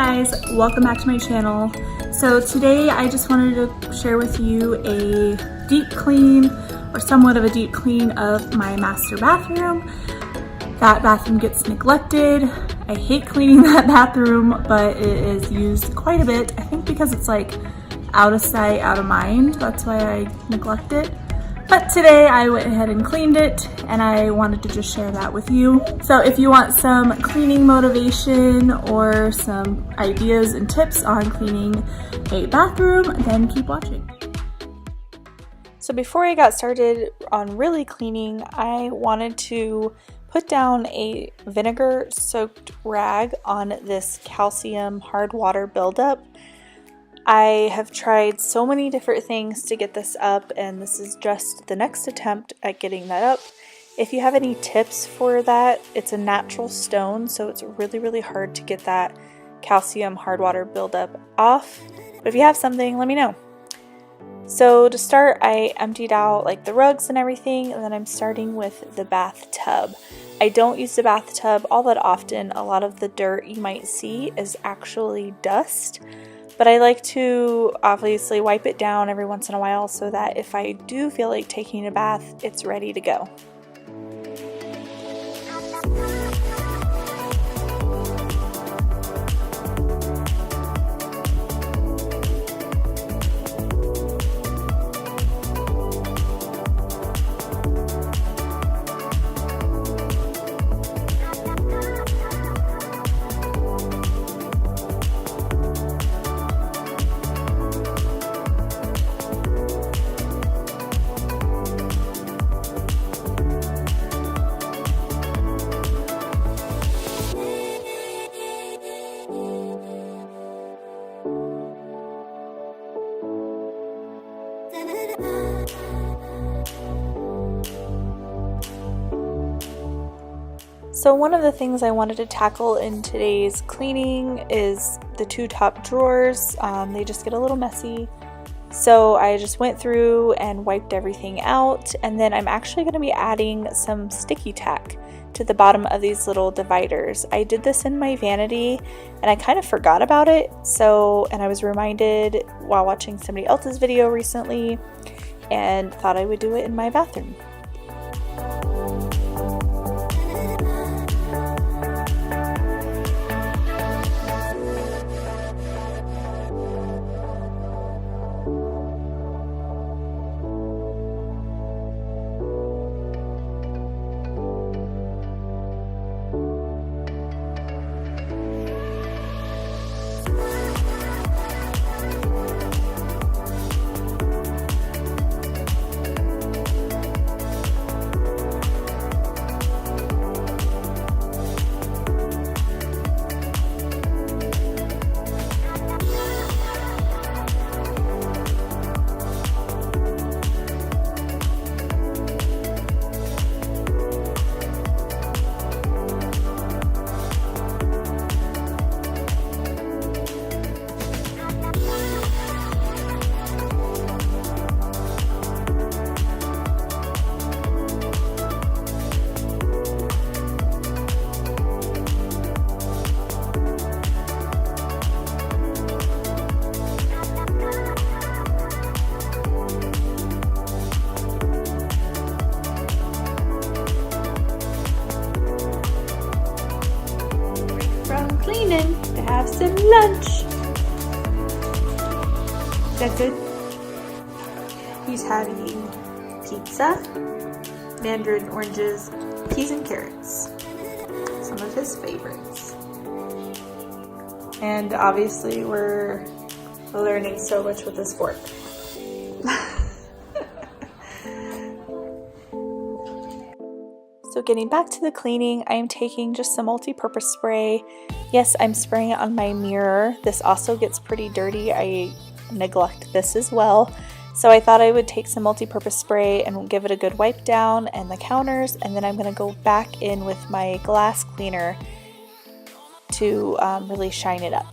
guys, welcome back to my channel. So today I just wanted to share with you a deep clean or somewhat of a deep clean of my master bathroom. That bathroom gets neglected. I hate cleaning that bathroom, but it is used quite a bit. I think because it's like out of sight, out of mind. That's why I neglect it. But today I went ahead and cleaned it and I wanted to just share that with you. So if you want some cleaning motivation or some ideas and tips on cleaning a bathroom, then keep watching. So before I got started on really cleaning, I wanted to put down a vinegar soaked rag on this calcium hard water buildup. I have tried so many different things to get this up, and this is just the next attempt at getting that up. If you have any tips for that, it's a natural stone, so it's really hard to get that calcium hard water buildup off. But if you have something, let me know. So to start, I emptied out like the rugs and everything, and then I'm starting with the bathtub. I don't use the bathtub all that often. A lot of the dirt you might see is actually dust. But I like to obviously wipe it down every once in a while so that if I do feel like taking a bath, it's ready to go. So one of the things I wanted to tackle in today's cleaning is the two top drawers. They just get a little messy. So I just went through and wiped everything out, and then I'm actually going to be adding some sticky tack to the bottom of these little dividers. I did this in my vanity and I kind of forgot about it. And I was reminded while watching somebody else's video recently and thought I would do it in my bathroom. Cleaning to have some lunch. Is that good? He's having pizza, mandarin oranges, peas and carrots. Some of his favorites. And obviously we're learning so much with this fork. So getting back to the cleaning, I am taking just some multi-purpose spray. Yes, I'm spraying it on my mirror. This also gets pretty dirty. I neglect this as well. So I thought I would take some multi-purpose spray and give it a good wipe down and the counters, and then I'm going to go back in with my glass cleaner to really shine it up.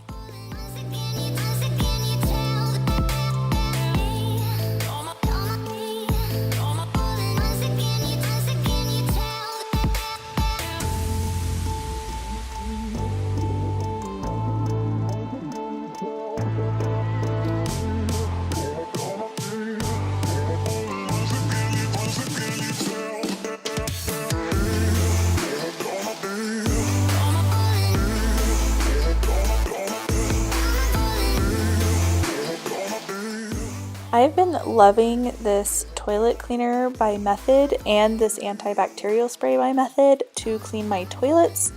I've been loving this toilet cleaner by Method and this antibacterial spray by Method to clean my toilets.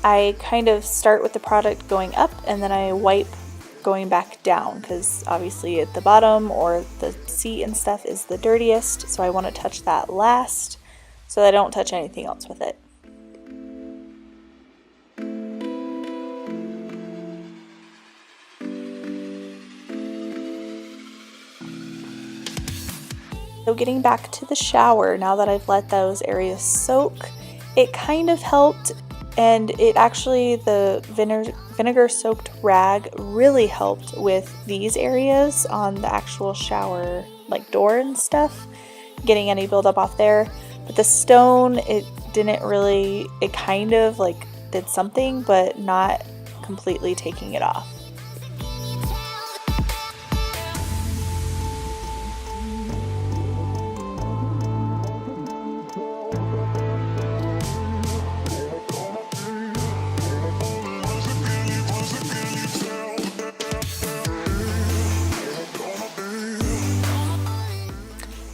I kind of start with the product going up and then I wipe going back down because obviously at the bottom or the seat and stuff is the dirtiest, so I want to touch that last so that I don't touch anything else with it. So getting back to the shower, now that I've let those areas soak, it kind of helped, and it actually, the vinegar soaked rag really helped with these areas on the actual shower like door and stuff, getting any buildup off there. But the stone, it didn't really, it kind of like did something, but not completely taking it off.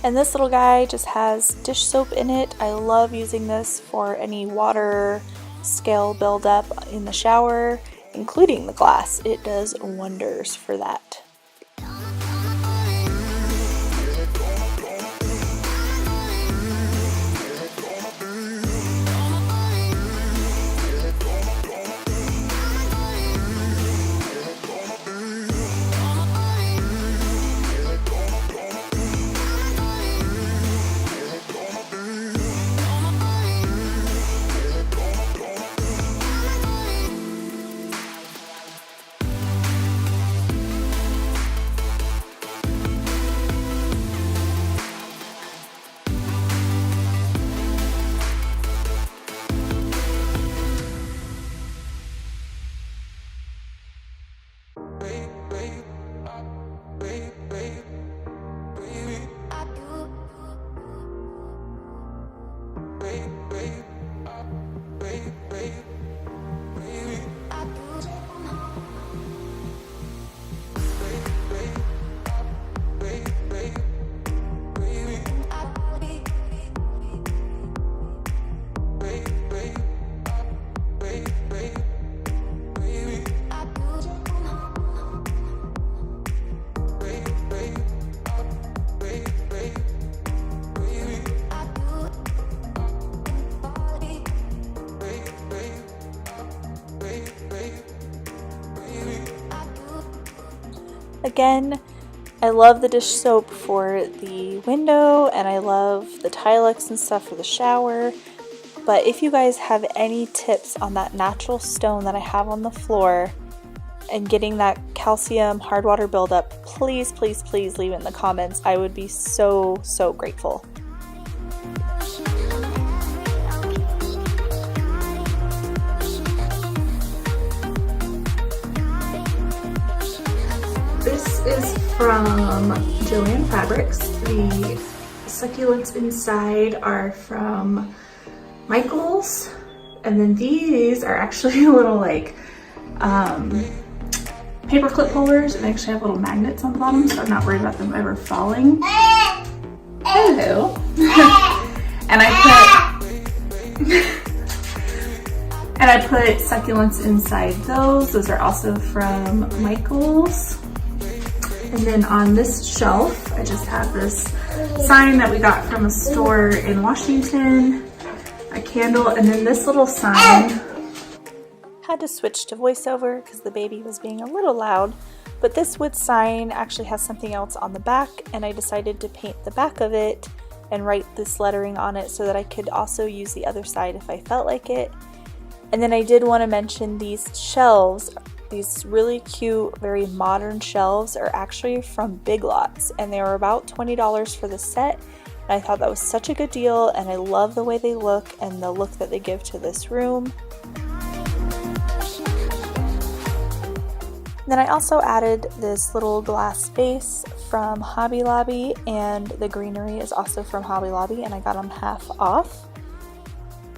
And this little guy just has dish soap in it. I love using this for any water scale buildup in the shower, including the glass. It does wonders for that. Again, I love the dish soap for the window and I love the Tilex and stuff for the shower, but if you guys have any tips on that natural stone that I have on the floor and getting that calcium hard water buildup, please, please, please leave it in the comments. I would be so, so grateful. This is from Joanne Fabrics. The succulents inside are from Michael's, and then these are actually little like paper clip holders, and they actually have little magnets on the bottom, so I'm not worried about them ever falling. Hello. And I put succulents inside those. Those are also from Michael's. And then on this shelf, I just have this sign that we got from a store in Washington, a candle, and then this little sign. Had to switch to voiceover because the baby was being a little loud, but this wood sign actually has something else on the back, and I decided to paint the back of it and write this lettering on it so that I could also use the other side if I felt like it. And then I did want to mention these shelves. These really cute, very modern shelves are actually from Big Lots, and they were about $20 for the set, and I thought that was such a good deal, and I love the way they look and the look that they give to this room. Then I also added this little glass vase from Hobby Lobby, and the greenery is also from Hobby Lobby, and I got them half off.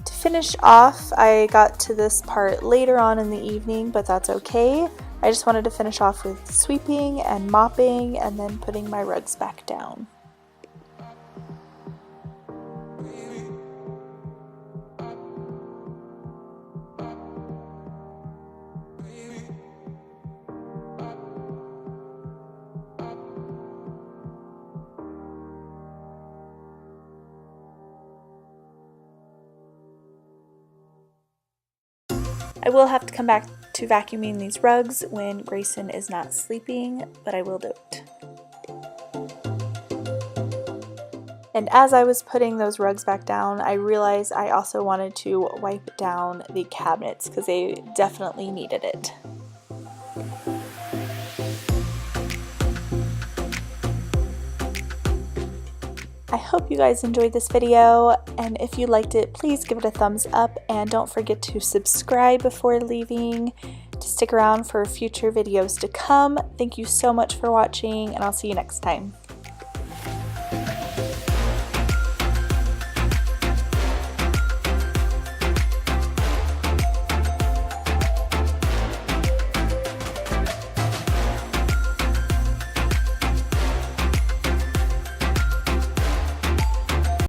To finish off, I got to this part later on in the evening, but that's okay. I just wanted to finish off with sweeping and mopping and then putting my rugs back down. I will have to come back to vacuuming these rugs when Grayson is not sleeping, but I will do it. And as I was putting those rugs back down, I realized I also wanted to wipe down the cabinets because they definitely needed it. I hope you guys enjoyed this video, and if you liked it, please give it a thumbs up and don't forget to subscribe before leaving to stick around for future videos to come. Thank you so much for watching, and I'll see you next time.